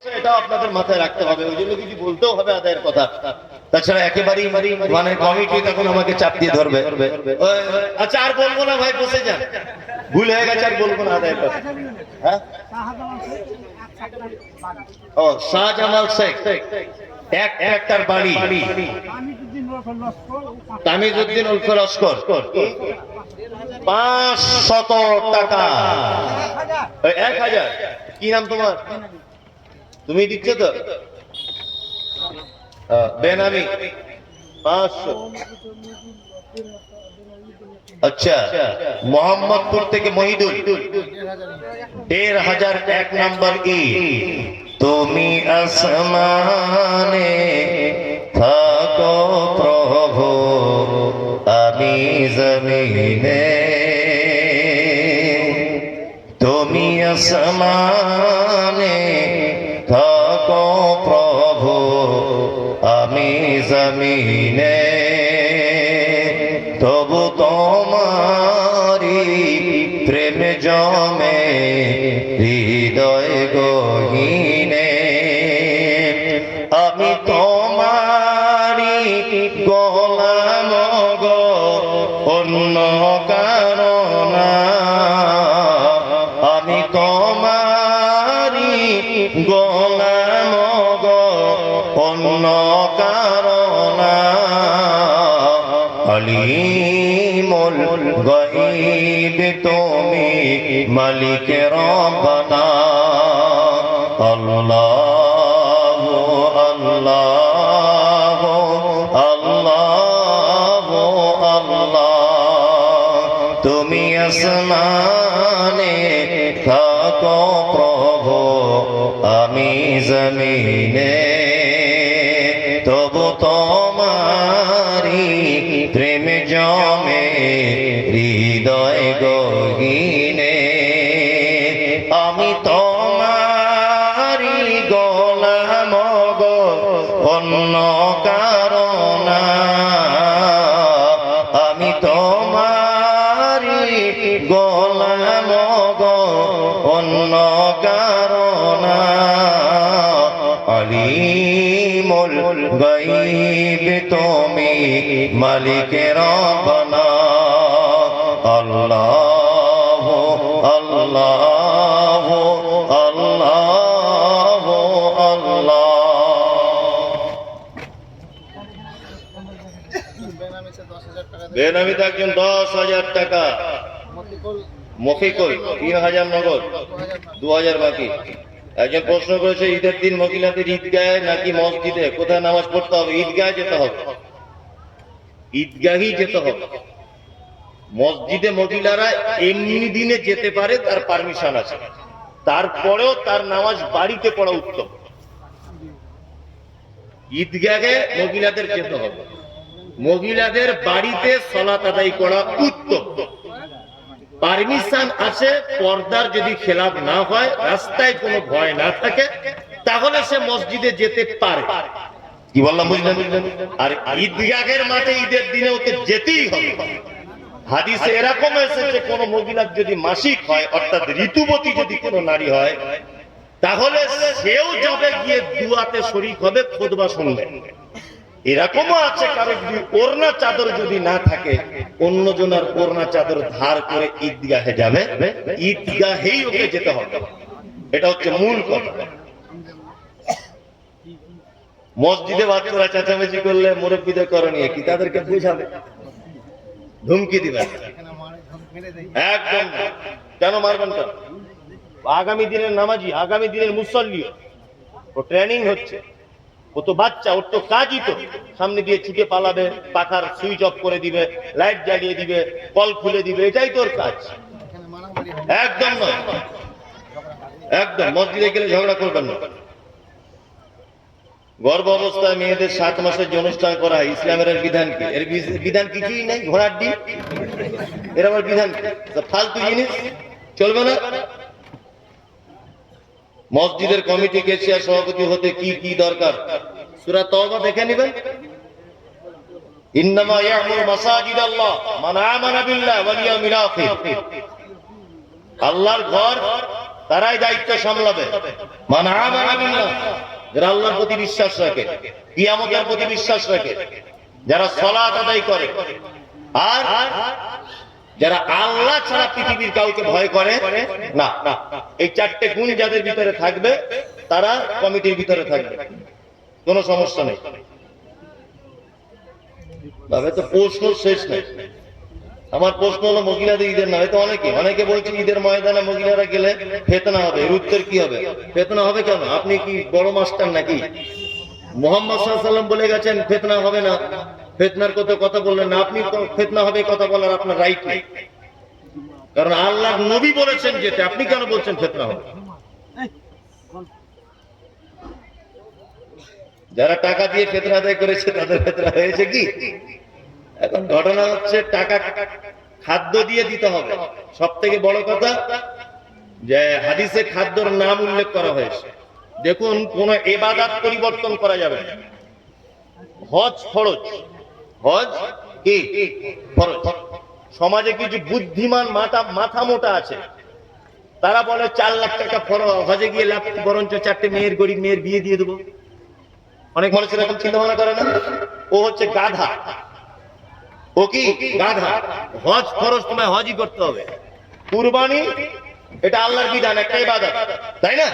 এটা আপনাদের মাথায় রাখতে হবে, ওই জন্য কিছু বলতেও হবে আদায়ের কথা। তাছাড়া একেবারেই মানে কমিটি তখন আমাকে চাপ দিয়ে ধরবে। আচ্ছা আর বলবো না ভাই, বসে যান, ভুল হয়ে গেছে, আর বলবো না আদায়ের কথা। হ্যাঁ, ও শাহজামাল শেখ, একটার বাড়ি তামিজউদ্দিন উলফ লস্কর, 500 টাকা। 1000। কি নাম তোমার? তুমি দিচ্ছ তো? বেনামি 500। আচ্ছা, মোহাম্মদপুর থেকে মহিদুল 1500, 1 নম্বর ই। তুমি আসমানে থাকো প্রভু, আমি জমিনে। তুমি আসমানে থাকো প্রভু, আমি জমিনে। তবু তোমারি প্রেম জমে হৃদয় গহীনে। আমি তোমারি গোলাম গো, অন্য কারো না। আমি তোমারি গোলাম গো, অন্য কারো না। আলিমুল গায়ব তুমি, মালিক রব্বানা। আল্লাহ আল্লাহ আল্লাহ আল্লাহ। তুমি আসমানে থাকো প্রভু, আমি জমিনে। তবু তোমারি প্রেম জমে হৃদয় গহীনে। আমি তোমারি গোলাম গো, অন্য কারো না। আমি তোমারি গোলাম গো, অন্য কারো না। আলিমুল গায়ব তুমি, মালিক রব্বানা। আল্লাহ আল্লাহ আল্লাহ আল্লাহ। বেনামিতে একজন 10,000 টাকা। মফিকুল 3000 নগদ, 2000 বাকি। একজন প্রশ্ন করেছে, ঈদের দিন মহিলাদের ঈদগাহে নাকি মসজিদে, কোথায় নামাজ পড়তে হবে? ঈদগাহে যেতে হবে, ঈদগাহি যেতে হবে। মসজিদে মহিলারা এমনি দিনে যেতে পারে, তার পারমিশন আছে, তারপরেও তার নামাজ বাড়িতে পড়া উত্তম। ঈদগাহে মহিলাদের যেতে হবে, মহিলাদের বাড়িতে সালাত আদায় করা উত্তম। পারমিশন আছে, পর্দার যদি খেলাফ না হয়, রাস্তায় কোনো ভয় না থাকে, তাহলে সে মসজিদে যেতে পারে। কি বললাম বুঝলেন? আর ঈদগাহের মাঠে ঈদের দিনে ওকে যেতেই হবে। হাদিসে এরকম এসেছে, কোন মহিলার যদি মাসিক হয়, অর্থাৎ ঋতুবতী যদি কোনো নারী হয়, তাহলে সেও যাবে, গিয়ে দুয়াতে শরীক হবে, খুতবা শুনবে। এরকমও আছে, কারো যদি ওড়না চাদর যদি না থাকে, অন্যজনের ওড়না চাদর ধার করে ঈদগাহে যাবে, ঈদগাহেই ওকে যেতে হবে। এটা হচ্ছে মূল কথা। মসজিদে বাচ্চারা চেঁচামেচি করলে মুরব্বীদের করণীয় কি? তাদেরকে বুঝাবে, ধুমকি দিবে। একদম কেন মারবেন? কেন? আগামী দিনের নামাজি, আগামী দিনের মুসল্লি, ও ট্রেনিং হচ্ছে, ও তো বাচ্চা, ওর তো কাজই তো সামনে দিয়ে ছুটে পালাবে, পাখার সুইচ অফ করে দিবে, লাইট জ্বালিয়ে দিবে, কল খুলে দিবে, এটাই তোর কাজ। একদম নয়, একদম। মসজিদে গেলে ঝগড়া করবেন না। গর্ভ অবস্থায় মেয়েদের 7 মাসের যে অনুষ্ঠান করা হয়, ইসলামের এর বিধান কি? এর বিধান কিছুই নেই, ঘোড়ার ডিম। এর আবার বিধান কি? ফালতু জিনিস, চলবে না। মসজিদের কমিটি কেশিয়া সভাপতি হতে কি কি দরকার? সূরা তওবা দেখে নেবেন। ইন্নামা ইয়ামুরু মাসাজিদাল্লাহ মান আমানা বিল্লাহি ওয়াল ইয়াউমিল আখির। আল্লাহর ঘর তারাই দায়িত্ব সামলাবে। মান আমানা বিল্লাহ, যারা আল্লাহর প্রতি বিশ্বাস রাখে, কিয়ামতের প্রতি বিশ্বাস রাখে, যারা সালাত আদায় করে, আর যারা আল্লাহ ছাড়া পৃথিবীর কাউকে ভয় করে না। এই চারটে গুণ যাদের ভিতরে থাকবে তারা কমিটির ভিতরে থাকবে, কোনো সমস্যা নেই। তবে তো প্রশ্ন শেষ নেই। আমার প্রশ্ন হলো মহিলাদের ঈদের না, হয়তো অনেকে বলছে ঈদের ময়দানে মহিলারা গেলে ফিতনা হবে। এর উত্তর কি হবে? ফিতনা হবে কেন? আপনি কি বড় মাস্টার নাকি? মুহাম্মদ সাল্লাল্লাহু আলাইহি ওয়াসাল্লাম বলে গেছেন ফিতনা হবে না, ফিতনার কথা বললেন না, আপনি ফিতনা হবে কথা বলার আপনার রাইট নেই, কারণ আল্লাহর নবী বলেছেন যেটা, আপনি কেন বলছেন ফিতনা হবে? যারা টাকা দিয়ে ফিতনা আদায় করেছে তাদের ফিতনা হয়েছে কি? এখন ঘটনা হচ্ছে টাকা খাদ্য দিয়ে দিতে হবে। সব থেকে বড় কথা যে হাদিসে খাদ্যর নাম উল্লেখ করা হয়েছে। দেখুন, কোন ইবাদত পরিবর্তন করা যাবে না। হজ ফরজ, হজ কি ফরজ। সমাজে কিছু বুদ্ধিমান মাথা মোটা আছে, তারা বলে 4 লাখ টাকা হজে গিয়ে লাভ, বরঞ্চ 4টে মেয়ের, গরিব মেয়ের বিয়ে দিয়ে দেবো। অনেক মানুষ এরকম চিন্তা ভাবনা করে না। ও হচ্ছে গাধা, ও কি গাধা। হজ ফরজ, তোমায় হজই করতে হবে। কুরবানি এটা আল্লাহর বিধান, একটা ইবাদত, তাই না?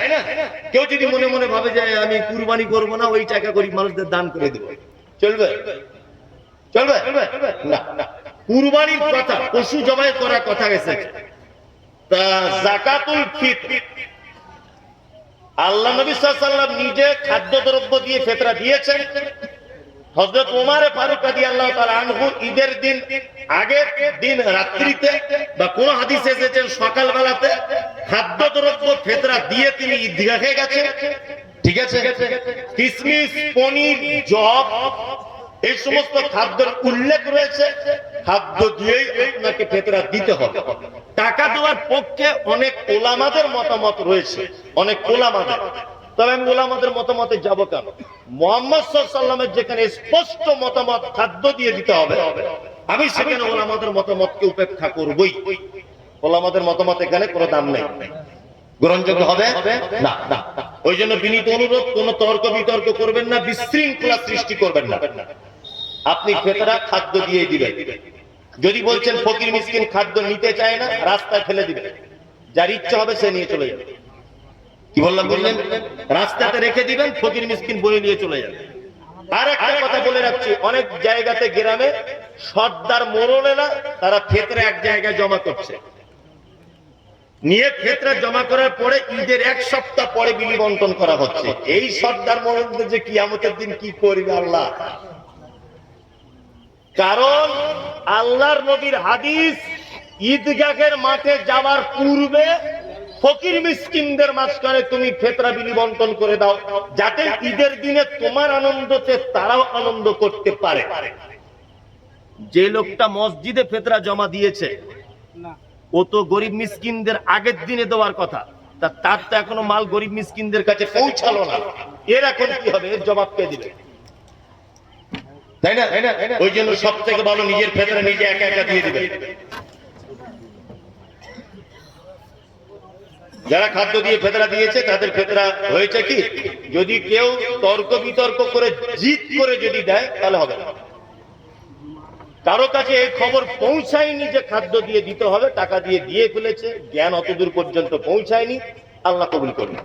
কেউ যদি মনে মনে ভাবে যে আমি কুরবানি করব না, ওই টাকা গরিব মানুষদের দান করে দেব, চলবে? চলবে না। কুরবানির কথা, পশু জবাই করার কথা এসেছে। তা যাকাতুল ফিতর, আল্লাহ নবী সাল্লাল্লাহু আলাইহি ওয়াসাল্লাম নিজে খাদ্যদ্রব্য দিয়ে ফিতরা দিয়েছেন। হযরত ওমর ফারুক রাদিয়াল্লাহু তাআলা আনহু ঈদের দিন, আগের দিন রাত্রিতে বা কোন হাদিসে এসেছে সকালবেলাতে খাদ্যদ্রব্য ফিতরা দিয়ে তিনি ঈদগাহে গেছেন। ঠিক আছে? কিশমিশ, পনির, জব, এই সমস্ত খাদ্যের উল্লেখ রয়েছে। খাদ্য দিয়েই আপনাকে ফিতরা দিতে হবে। টাকা দেওয়ার পক্ষে অনেক উলামাদের মতামত রয়েছে, অনেক উলামাদের। তবে আমি উলামাদের মতামতে যাব কেন? মুহাম্মদ সাল্লাল্লাহু আলাইহি ওয়াসাল্লামের যেখানে স্পষ্ট মতামত খাদ্য দিয়ে দিতে হবে, আমি সেখানে উলামাদের মতামতকে উপেক্ষা করবই। উলামাদের মতামত এখানে কোনো দাম নেই, গ্রহণযোগ্য হবে না। ওই জন্য বিনীত অনুরোধ, কোন তর্ক বিতর্ক করবেন না, বিশৃঙ্খলা সৃষ্টি করবেন না। আপনি ফিতরা খাদ্য দিয়ে দিবেন। যদি বলছেন ফকির মিসকিন খাদ্য নিতে চায় না, রাস্তায় ফেলে দিবেন, যার ইচ্ছা হবে সে নিয়ে চলে যাবে। কি বললাম বুঝলেন? রাস্তাতে রেখে দিবেন, ফকির মিসকিন বলে নিয়ে চলে যাবে। আর একটা কথা বলে রাখছি, অনেক জায়গাতে গ্রামে সর্দার মোড়লেরা তারা ফিতরা এক জায়গায় জমা করছে, নিয়ে ফিতরা জমা করার পরে ঈদের 1 সপ্তাহ পরে বিলি বন্টন করা হচ্ছে। এই সর্দার মোড়লদের যে কিয়ামতের দিন কি করবে আল্লাহ। কারণ আল্লাহর নবীর হাদিস, ঈদগাহের মাঠে যাওয়ার পূর্বে ফকির মিসকিনদের মাঝখানে তুমি ফিতরা বিলি বন্টন করে দাও, যাতে ঈদের দিনে তোমার আনন্দতে তারাও আনন্দ করতে পারে। যে লোকটা মসজিদে ফিতরা জমা দিয়েছে, ও তো গরিব মিসকিনদের আগের দিনে দেওয়ার কথা, তার তো এখনো মাল গরিব মিসকিনদের কাছে পৌঁছালো না। এর এখন কি হবে? এর জবাব কে দিবে? তাই না? ওই জন্য সব থেকে ভালো নিজের ফিতরা নিজে একা একা দিয়ে দিবে। যারা খাদ্য দিয়ে ফিতরা দিয়েছে তাদের ফিতরা হয়েছে কি? যদি কেউ তর্ক বিতর্ক করে জিদ করে যদি দেয় তাহলে হবে না। কারো কাছে এই খবর পৌঁছায়নি যে খাদ্য দিয়ে দিতে হবে, টাকা দিয়ে ফেলেছে, জ্ঞান অতদূর পর্যন্ত পৌঁছায়নি, আল্লাহ কবুল করবে।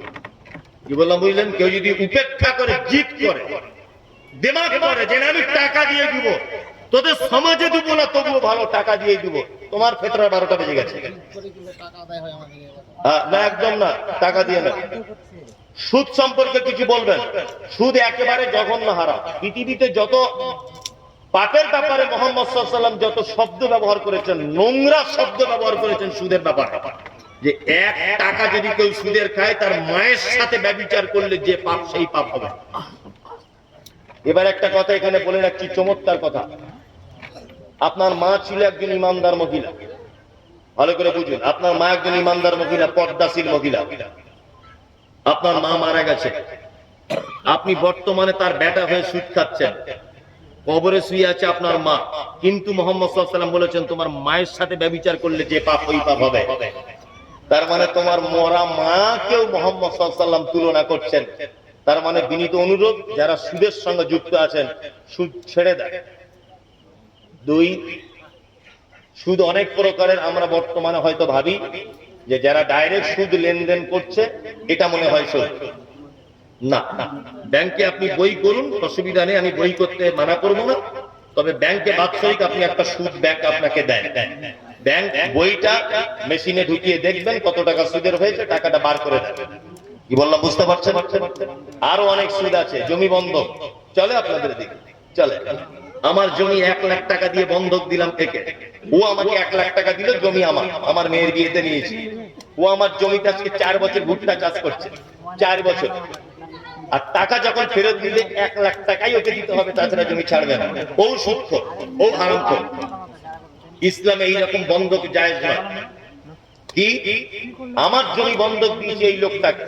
কি বললাম বুঝলেন? কেউ যদি উপেক্ষা করে জিদ করে, দিমাগ করে যে আমি টাকা দিয়ে দিব, তোদের সমাজে দিব না তবুও ভালো, টাকা দিয়ে দিব, তোমার ফিতরা 12টা বেজে গেছে। না, একদম না, টাকা দিয়ে না। সুদ সম্পর্কে কিছু বলবেন? সুদ একেবারে জঘন্য হারাম। পৃথিবীতে যত পাপের ব্যাপারে মুহাম্মদ সাল্লাল্লাহু আলাইহি ওয়াসাল্লাম যত শব্দ ব্যবহার করেছেন, নোংরা শব্দ ব্যবহার করেছেন সুদের ব্যাপারে। যে 1 টাকা যদি কেউ সুদের খায়, তার মায়ের সাথে ব্যভিচার করলে যে পাপ, সেই পাপ হবে। এবার একটা কথা এখানে বলে রাখছি, চমৎকার কথা। আপনার মা ছিল একজন ইমানদার মহিলা, ভালো করে বুঝুন। আপনার মা একজন ইমানদার মহিলা, পর্দাশীল মহিলা। আপনার মা মারা গেছে, আপনি বর্তমানে তার বেটা হয়ে সুদ খাচ্ছেন, কবরে শুয়ে আছে আপনার মা। কিন্তু মুহাম্মদ সাল্লাল্লাহু আলাইহি ওয়াসাল্লাম বলেছেন তোমার মায়ের সাথে ব্যভিচার করলে যে পাপ, ওই পাপ হবে। তার মানে তোমার মরা মাকেও মোহাম্মদ সাল্লাল্লাহু আলাইহি ওয়াসাল্লাম তুলনা করছেন। তার মানে বিনীত অনুরোধ, যারা সুদের সঙ্গে যুক্ত আছেন সুদ ছেড়ে দেন। দুই, সুদ অনেক প্রকারের। আমরা বর্তমানে হয়তো ভাবি যে যারা ডাইরেক্ট সুদ লেনদেন করছে এটা মনে হয় সুদ। না, ব্যাংকে আপনি বই করুন, অসুবিধা নেই, আমি বই করতে মানা করবো না। তবে ব্যাংকে বাৎসরিক আপনি একটা সুদ ব্যাংক আপনাকে দেয়। ব্যাংক বইটা মেশিনে ঢুকিয়ে দেখবেন কত টাকা সুদের হয়েছে, টাকাটা বার করে দেন। কি বললাম বুঝতে পারছেন? আরো অনেক সুদ আছে। জমি বন্ধক চলে আপনাদের দিকে? চলে। আমার জমি 1 লাখ টাকা দিয়ে বন্ধক দিলাম একে, ও আমাকে 1 লাখ টাকা দিল, জমি আমার মেয়ের বিয়েতে নিয়েছি। ও আমার জমিতে আজকে 4 বছর ভুট্টা চাষ করছে, 4 বছর। আর টাকা যখন ফেরত দিলে 1 লাখ টাকাই ওকে দিতে হবে, তাছাড়া জমি ছাড়বে না। ও সুদখোর, ও হারামখোর। ইসলামে এইরকম বন্ধক জায়েজ নয়। কি আমার জমি বন্ধক দিয়েছে এই লোকটাকে,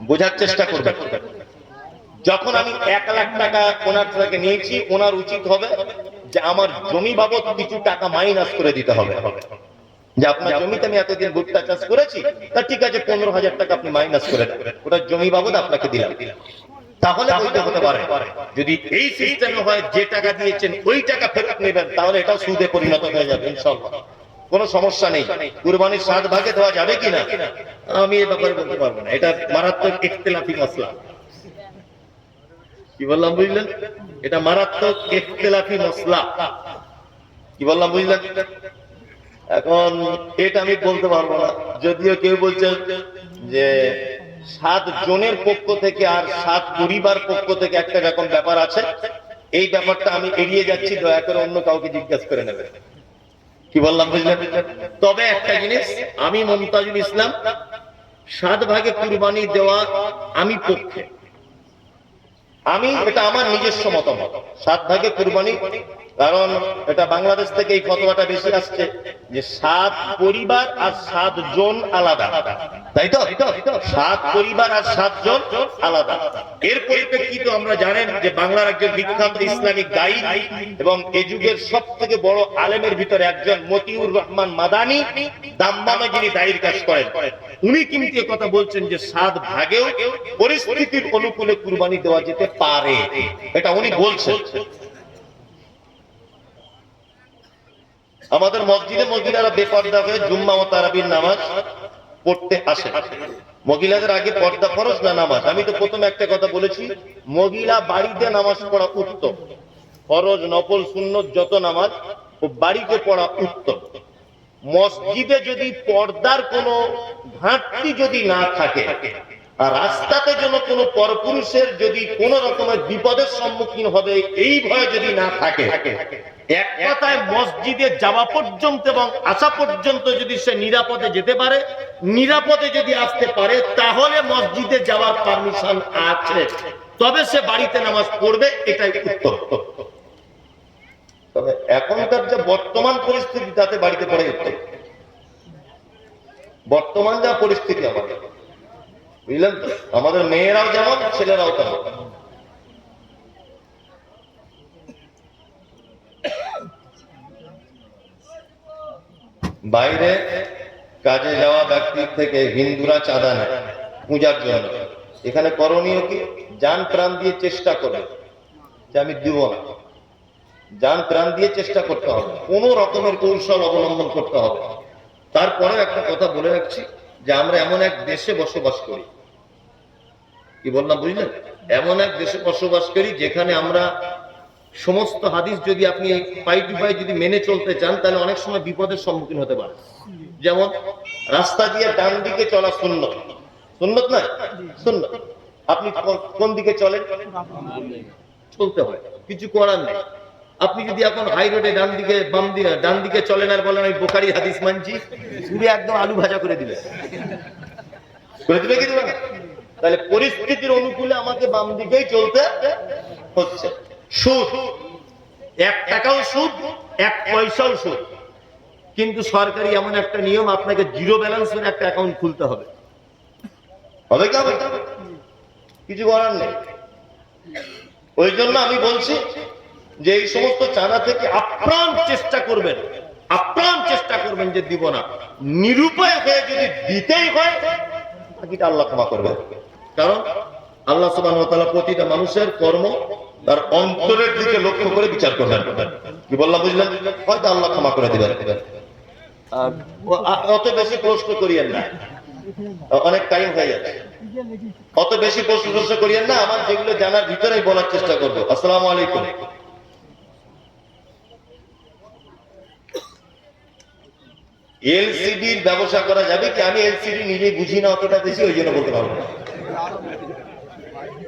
বোঝার চেষ্টা করবে। যখন আমি 1 লাখ টাকা ওনার থেকে নিয়েছি, ওনার উচিত হবে যে আমার জমি বাবদ কিছু টাকা মাইনাস করে দিতে হবে। যে আপনার জমিতে আমি এতদিন ভুট্টা চাষ করেছি, তা ঠিক আছে 15,000 টাকা আপনি মাইনাস করে দেন, ওটা জমি বাবদ আপনাকে দিলাম। তাহলে বলতে হতে পারে। যদি এই সিস্টেমে হয় যে টাকা দিয়েছেন ওই টাকা ফেরত নেবেন, তাহলে এটা সুদে পরিণত হয়ে যাবে ইনশাআল্লাহ, কোনো সমস্যা নেই। কুরবানির 7 ভাগে দেওয়া যাবে কিনা আমি এই ব্যাপারে বলতে পারবো না, এটা মারাত্মক ইখতিলাফি মাসলা। কি বললাম বুঝলেন? এটা মারাত্মক ইখতিলাফি মাসলা। কি বললাম বুঝলেন? এখন এটা আমি বলতে পারবো না। যদিও কেউ বলছে যে 7 জনের পক্ষ থেকে আর 7 পরিবার পক্ষ থেকে একটা রকম ব্যাপার আছে, এই ব্যাপারটা আমি এড়িয়ে যাচ্ছি, দয়া করে অন্য কাউকে জিজ্ঞাসা করে নেবেন। কি বললাম বুঝলেন? তবে একটা জিনিস, আমি মুমতাজুল ইসলাম 7 ভাগে কুরবানি দেওয়া আমি পক্ষে। এটা আমার নিজস্ব মতামত, 7 ভাগে কুরবানি। কারণ এটা বাংলাদেশ থেকে এই ফতোয়াটা বেশি আসছে যে 7 পরিবার আর 7 জন আলাদা, তাই তো? 7 পরিবার আর 7 জন আলাদা। এর পরিপ্রেক্ষিতে আমরা জানেন যে বাংলার একজন বিখ্যাত ইসলামিক দায়ী এবং এই যুগের সব থেকে বড় আলেমের ভিতরে একজন মতিউর রহমান মাদানী দাম্মামে যিনি দায়ীর কাজ করেন, উনি কিন্তু এই কথা বলছেন যে 7 ভাগেও পরিস্থিতির অনুকূলে কুরবানি দেওয়া যেতে পারে, এটা উনি বলছেন। আমাদের মসজিদে মহিলারা বেপর্দা হয়ে জুম্মা ও তারাবির নামাজ পড়তে আসে। মহিলাদের আগে পর্দা ফরজ না নামাজ? আমি তো প্রথমে একটা কথা বলেছি, মহিলা বাড়িতে নামাজ পড়া উত্তম। ফরজ, নফল, সুন্নত যত নামাজ ও বাড়িতে পড়া উত্তম। মসজিদে যদি পর্দার কোনো ঘাটতি যদি না থাকে, আর রাস্তাতে যেন কোনো পরপুরুষের যদি কোনো রকমের বিপদের সম্মুখীন হবে এই ভয় যদি না থাকে, এক কথায় মসজিদে যাওয়া পর্যন্ত এবং আসা পর্যন্ত যদি সে নিরাপদে যেতে পারে, নিরাপদে যদি আসতে পারে, তাহলে মসজিদে যাওয়ার পারমিশন আছে। তবে সে বাড়িতে নামাজ পড়বে, এটাই উত্তম। তবে এখনকার যে বর্তমান পরিস্থিতি, তাতে বাড়িতে পড়ে উত্তম। বর্তমান যা পরিস্থিতি আমাদের, বুঝলেন তো? আমাদের মেয়েরাও যেমন, ছেলেরাও তেমন। বাইরে কাজে যাওয়া ব্যক্তির থেকে হিন্দুরা চাঁদা নেয় পূজার জন্য। এখানে করণীয় কি? জান প্রাণ দিয়ে চেষ্টা করবে যে আমি দিব না, জান প্রাণ দিয়ে চেষ্টা করতে হবে, কোন রকমের কৌশল অবলম্বন করতে হবে। তারপরে একটা কথা বলে রাখছি যে আমরা এমন এক দেশে বসবাস করি, কি বললাম বুঝলেন? এমন এক দেশে বসবাস করি যেখানে আমরা সমস্ত হাদিস যদি আপনি পাই টু পাই যদি মেনে চলতে চান, তাহলে অনেক সময় বিপদের সম্মুখীন হতে পারে। যেমন রাস্তা দিয়ে ডান দিকে চলা সুন্নত, সুন্নত না? সুন্নত। আপনি কোন দিকে চলেন? চলতে হয়, কিছু করার নেই। আপনি যদি এখন হাই রোডে ডান দিকে বাম দিয়ে ডান দিকে চলেন আর বলেন আমি বুখারী হাদিস মানছি, পুরো একদম আলু ভাজা করে দিবে কি দিবে না? তাহলে পরিস্থিতির অনুকূলে আমাকে বাম দিকেই চলতে হচ্ছে। সুদ, 1 টাকাও সুদ, 1 পয়সাও সুদ। কিন্তু সরকারি এমন একটা নিয়ম, আপনাকে জিরো ব্যালেন্সের একটা অ্যাকাউন্ট খুলতে হবে। হবে কি? কিছু করার নেই। ওই জন্য আমি বলছি যে এই সমস্ত চাঁদা থেকে আপ্রাণ চেষ্টা করবেন আপ্রাণ চেষ্টা করবেন যে দিব না। নিরুপায় হয়ে যদি দিতেই হয়, বাকিটা আল্লাহ ক্ষমা করবে। কারণ আল্লাহ সুবহানাহু ওয়া তাআলা প্রতিটা মানুষের কর্ম তার অন্তরের দিকে লক্ষ্য করে বিচার করবেন। কি বললাম বুঝলেন? হয়তো আল্লাহ ক্ষমা করে দিবেন। আর অত বেশি প্রশ্ন করিয়েন না, অনেক টাইম হয়ে যাচ্ছে। অত বেশি প্রশ্ন করিয়েন না, আমার যেগুলো জানার ভিতরেই বলার চেষ্টা করবো। আসসালামু আলাইকুম। এলসিডির ব্যবসা করা যাবে কি? আমি এলসিডি নিজেই বুঝি না অতটা বেশি, ওই জন্য বলতে পারবো না।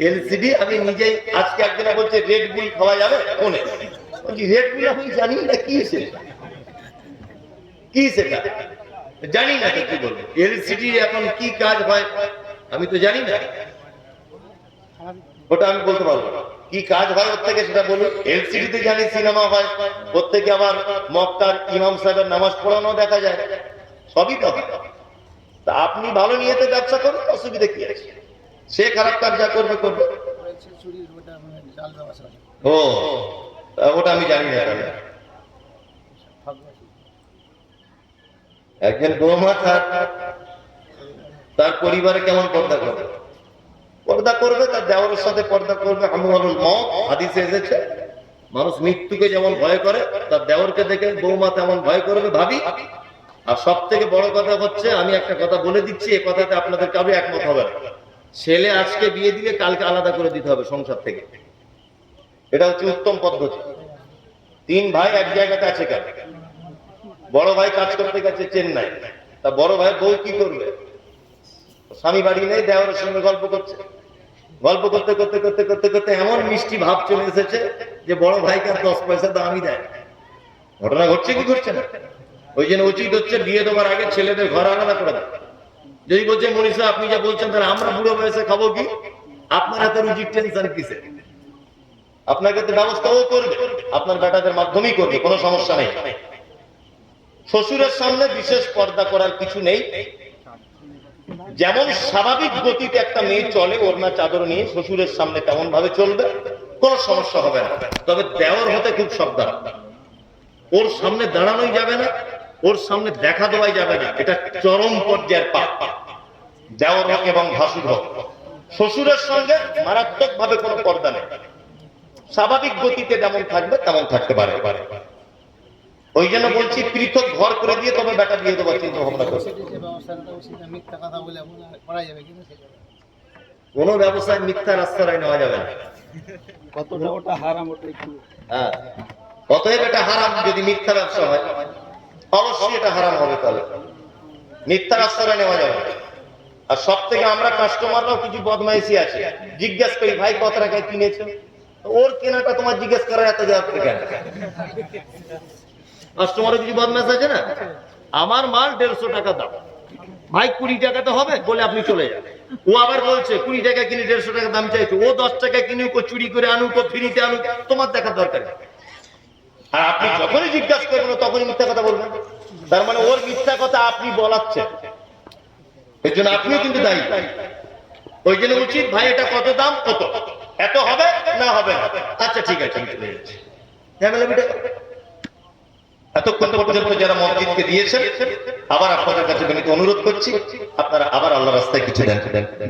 এলসিডি আমি নিজেই, আজকে একদিনে বলছে রেড বুল খাওয়া যাবে ফোনে, রেড বুল আমি জানি না কি সেটা, কি সেটা জানি না, তো কি বলবো। এলসিডি এখন কি কাজ হয় আমি তো জানি না, ওটা আমি বলতে পারবো না। কি কাজ হয় ওর থেকে সেটা বলুন। এলসিডি তে জানি সিনেমা হয়, ওর থেকে আবার মক্কার ইমাম সাহেবের নামাজ পড়ানো দেখা যায়, সবই তো। তা আপনি ভালো নিয়েতে ব্যবসা করুন, অসুবিধা কি আছে? সে খারাপ কাজ যা করবে করবে। ও ওটা আমি জানি না। একজন বৌমা তার পরিবারে কেমন পর্দা করবে? পর্দা করবে, তার দেওরের সাথে পর্দা করবে। হামুয়ালুল মউত হাদিসে এসেছে, মানুষ মৃত্যুকে যেমন ভয় করে তার দেওরকে দেখে বৌমা তেমন ভয় করবে ভাবি। আর সব থেকে বড় কথা হচ্ছে, আমি একটা কথা বলে দিচ্ছি, এই কথাতে আপনাদের কারো একমত হবে না, ছেলে আজকে বিয়ে দিলে কালকে আলাদা করে দিতে হবে সংসার থেকে। এটা হচ্ছে উত্তম পদ্ধতি। 3 ভাই এক জায়গাতে আছে কেন? বড় ভাই কাজ করতে গেছে চেন্নাই, তা বড় ভাই বউ কি করবে? স্বামী বাড়ি নেই, দেওরের সঙ্গে গল্প করছে। গল্প করতে করতে করতে করতে করতে এমন মিষ্টি ভাব চলে এসেছে যে বড় ভাইকে 10 পয়সা দামই দেয়। ঘটনা ঘটছে কি ঘটছে না? ওই জন্য উচিত হচ্ছে বিয়ে দেওয়ার আগে ছেলেদের ঘর আলাদা করে দেয়। যদি বলছে মনীষা আপনি যা বলছেন তাহলে আমরা বুড়ো বয়সে খাবো কি? আপনার হাতে রুজির টেনশন কিসে? আপনাকে তো ব্যবস্থাও করবে, আপনার বেটাদের মাধ্যমেই করবে, কোনো সমস্যা নেই। শ্বশুরের সামনে বিশেষ পর্দা করার কিছু নেই। যেমন স্বাভাবিক গতিতে একটা মেয়ে চলে ওড়না চাদর নিয়ে শ্বশুরের সামনে, তেমন ভাবে চলবে, কোনো সমস্যা হবে না। তবে দেওর হতে খুব সাবধান, ওর সামনে দাঁড়ানোই যাবে না, ওর সামনে দেখা দেওয়াই যাবে না। এটা চরম পর্যায়ের পাপ। দেওর হোক এবং ভাসুর হোক, শ্বশুরের সঙ্গে মারাত্মক ভাবে কোনো পর্দা নেই। স্বাভাবিক গতিতে যেমন থাকবে তেমন থাকতে পারে। ওই জন্য বলছি পৃথক ঘর করে দিয়ে তবে বেটা বিয়ে দেওয়ার চিন্তা ভাবনা করছে। কোন ব্যবসায় মিথ্যার আশ্রয় নেওয়া যাবে না। অতএব এটা হারাম। যদি মিথ্যা ব্যবসা হয় অবশ্যই এটা হারাম হবে। তাহলে মিথ্যার আশ্রয় নেওয়া যাবে না। আর সব থেকে আমরা কাস্টমাররাও কিছু বদমাইশি আছে, জিজ্ঞেস করি ভাই কত টাকায় কিনেছো? ওর কেনাটা তোমার জিজ্ঞেস করার এত যাচ্ছে কেন? কাস্টমারের কিছু বদমাইশ আছে না, আমার মাল 150 টাকা দাম, ভাই 20 টাকাতে হবে বলে আপনি চলে যান। ও আবার বলছে 20 টাকা কিনে 150 টাকা দাম চাইছো, ও 10 টাকা কিনে ও চুরি করে আনুক, ও ফ্রিতে আনুক, তোমার দেখার দরকার নেই। আর আপনি যখনই জিজ্ঞাসা করবেন তখনই মিথ্যা কথা বলবেন, তার মানে ওর মিথ্যা কথা আপনি বলাচ্ছেন, এর জন্য আপনিও কিন্তু দায়ী। ওই জন্য উচিত ভাই এটা কত দাম, কত এত হবে না হবে, আচ্ছা ঠিক আছে এতক্ষণ পর্যন্ত যারা মসজিদকে দিয়েছেন, আবার আপনাদের কাছে বিনীত অনুরোধ করছি আপনারা আবার আল্লাহ রাস্তায় কিছু দেন,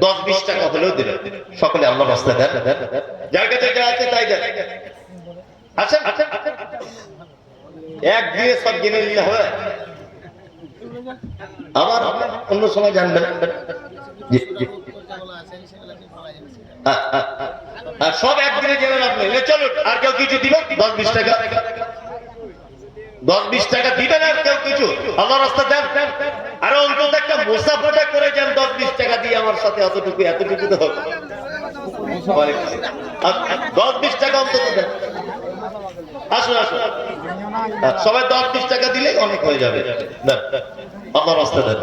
10-20 টাকা হলেও দিলেন, সকলে আল্লাহ রাস্তায় দেন, যার কাছে যা আছে তাই দেন। আচ্ছা এক দিয়ে সব জেনে নিলে হবে, আবার অন্য সময় জানবেন। সব একদিনে জেনে লাভ নেই। চলুন আর কেউ কিছু দিবেন 10-20 টাকা, 10-20 টাকা দিবেন আর কেউ কিছু আল্লাহ রাস্তা দেন। আর অন্তত একটা মুসাফাটা করে যান 10-20 টাকা দিয়ে আমার সাথে, এতটুকু তো হবে। 10-20 টাকা অন্তত দেন। আসুন সবাই 10-20 টাকা দিলেই অনেক হয়ে যাবে। আল্লাহ রাস্তা দেন।